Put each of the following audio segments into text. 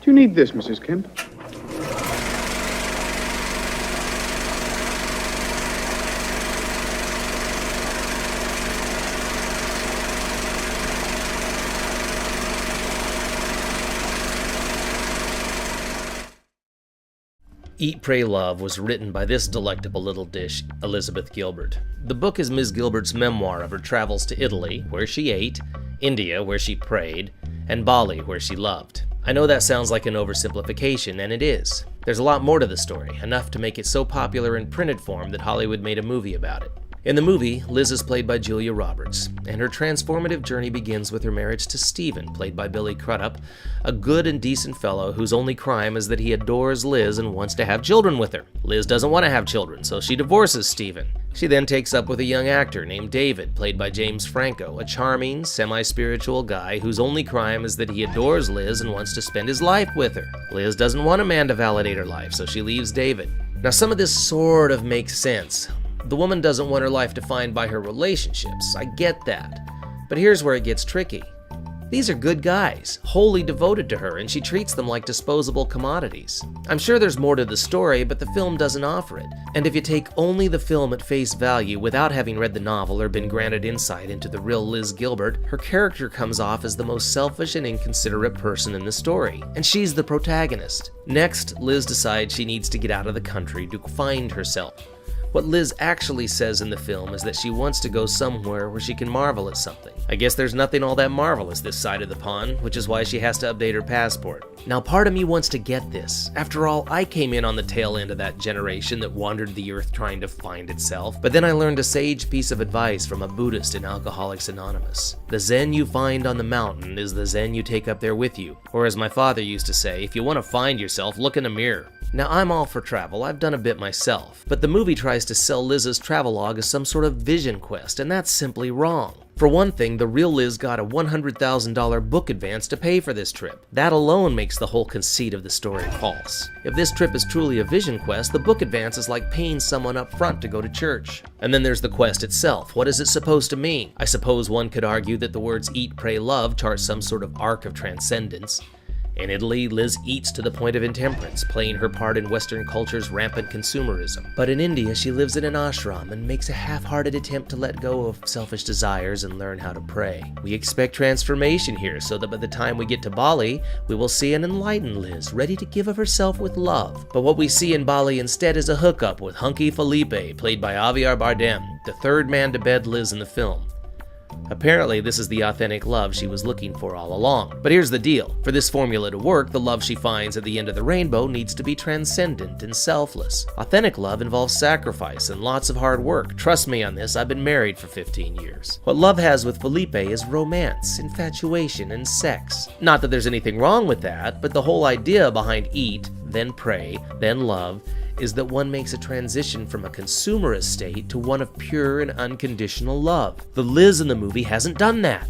Do you need this, Mrs. Kemp? Eat, Pray, Love was written by this delectable little dish, Elizabeth Gilbert. The book is Ms. Gilbert's memoir of her travels to Italy, where she ate, India, where she prayed, and Bali, where she loved. I know that sounds like an oversimplification, and it is. There's a lot more to the story, enough to make it so popular in printed form that Hollywood made a movie about it. In the movie, Liz is played by Julia Roberts, and her transformative journey begins with her marriage to Stephen, played by Billy Crudup, a good and decent fellow whose only crime is that he adores Liz and wants to have children with her. Liz doesn't want to have children, so she divorces Stephen. She then takes up with a young actor named David, played by James Franco, a charming, semi-spiritual guy whose only crime is that he adores Liz and wants to spend his life with her. Liz doesn't want a man to validate her life, so she leaves David. Now, some of this sort of makes sense. The woman doesn't want her life defined by her relationships. I get that. But here's where it gets tricky. These are good guys, wholly devoted to her, and she treats them like disposable commodities. I'm sure there's more to the story, but the film doesn't offer it. And if you take only the film at face value without having read the novel or been granted insight into the real Liz Gilbert, her character comes off as the most selfish and inconsiderate person in the story. And she's the protagonist. Next, Liz decides she needs to get out of the country to find herself. What Liz actually says in the film is that she wants to go somewhere where she can marvel at something. I guess there's nothing all that marvelous this side of the pond, which is why she has to update her passport. Now, part of me wants to get this. After all, I came in on the tail end of that generation that wandered the earth trying to find itself. But then I learned a sage piece of advice from a Buddhist in Alcoholics Anonymous. The Zen you find on the mountain is the Zen you take up there with you. Or as my father used to say, if you want to find yourself, look in a mirror. Now, I'm all for travel. I've done a bit myself. But the movie tries to sell Liz's travelogue as some sort of vision quest, and that's simply wrong. For one thing, the real Liz got a $100,000 book advance to pay for this trip. That alone makes the whole conceit of the story false. If this trip is truly a vision quest, the book advance is like paying someone up front to go to church. And then there's the quest itself. What is it supposed to mean? I suppose one could argue that the words eat, pray, love chart some sort of arc of transcendence. In Italy, Liz eats to the point of intemperance, playing her part in Western culture's rampant consumerism. But in India, she lives in an ashram and makes a half-hearted attempt to let go of selfish desires and learn how to pray. We expect transformation here, so that by the time we get to Bali, we will see an enlightened Liz, ready to give of herself with love. But what we see in Bali instead is a hookup with hunky Felipe, played by Javier Bardem, the third man to bed Liz in the film. Apparently, this is the authentic love she was looking for all along. But here's the deal. For this formula to work, the love she finds at the end of the rainbow needs to be transcendent and selfless. Authentic love involves sacrifice and lots of hard work. Trust me on this, I've been married for 15 years. What love has with Felipe is romance, infatuation, and sex. Not that there's anything wrong with that, but the whole idea behind eat, then pray, then love, is that one makes a transition from a consumerist state to one of pure and unconditional love. The Liz in the movie hasn't done that.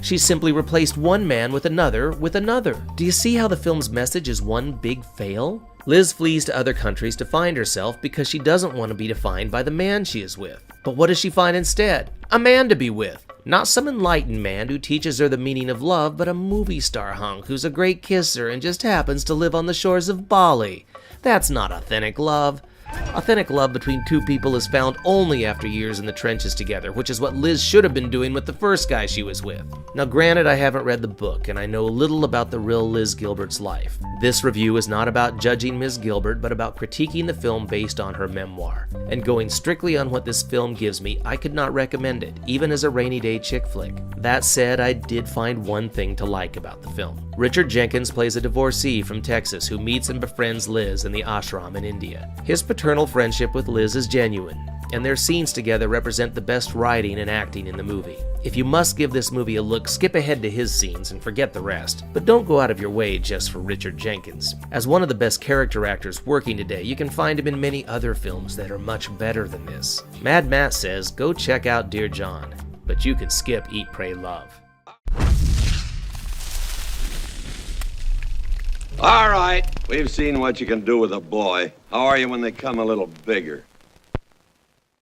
She's simply replaced one man with another with another. Do you see how the film's message is one big fail? Liz flees to other countries to find herself because she doesn't want to be defined by the man she is with. But what does she find instead? A man to be with. Not some enlightened man who teaches her the meaning of love, but a movie star hunk who's a great kisser and just happens to live on the shores of Bali. That's not authentic love. Authentic love between two people is found only after years in the trenches together, which is what Liz should have been doing with the first guy she was with. Now granted, I haven't read the book, and I know little about the real Liz Gilbert's life. This review is not about judging Ms. Gilbert, but about critiquing the film based on her memoir. And going strictly on what this film gives me, I could not recommend it, even as a rainy day chick flick. That said, I did find one thing to like about the film. Richard Jenkins plays a divorcee from Texas who meets and befriends Liz in the ashram in India. His paternal friendship with Liz is genuine, and their scenes together represent the best writing and acting in the movie. If you must give this movie a look, skip ahead to his scenes and forget the rest. But don't go out of your way just for Richard Jenkins. As one of the best character actors working today, you can find him in many other films that are much better than this. Mad Matt says, go check out Dear John, but you can skip Eat, Pray, Love. All right, we've seen what you can do with a boy. How are you when they come a little bigger?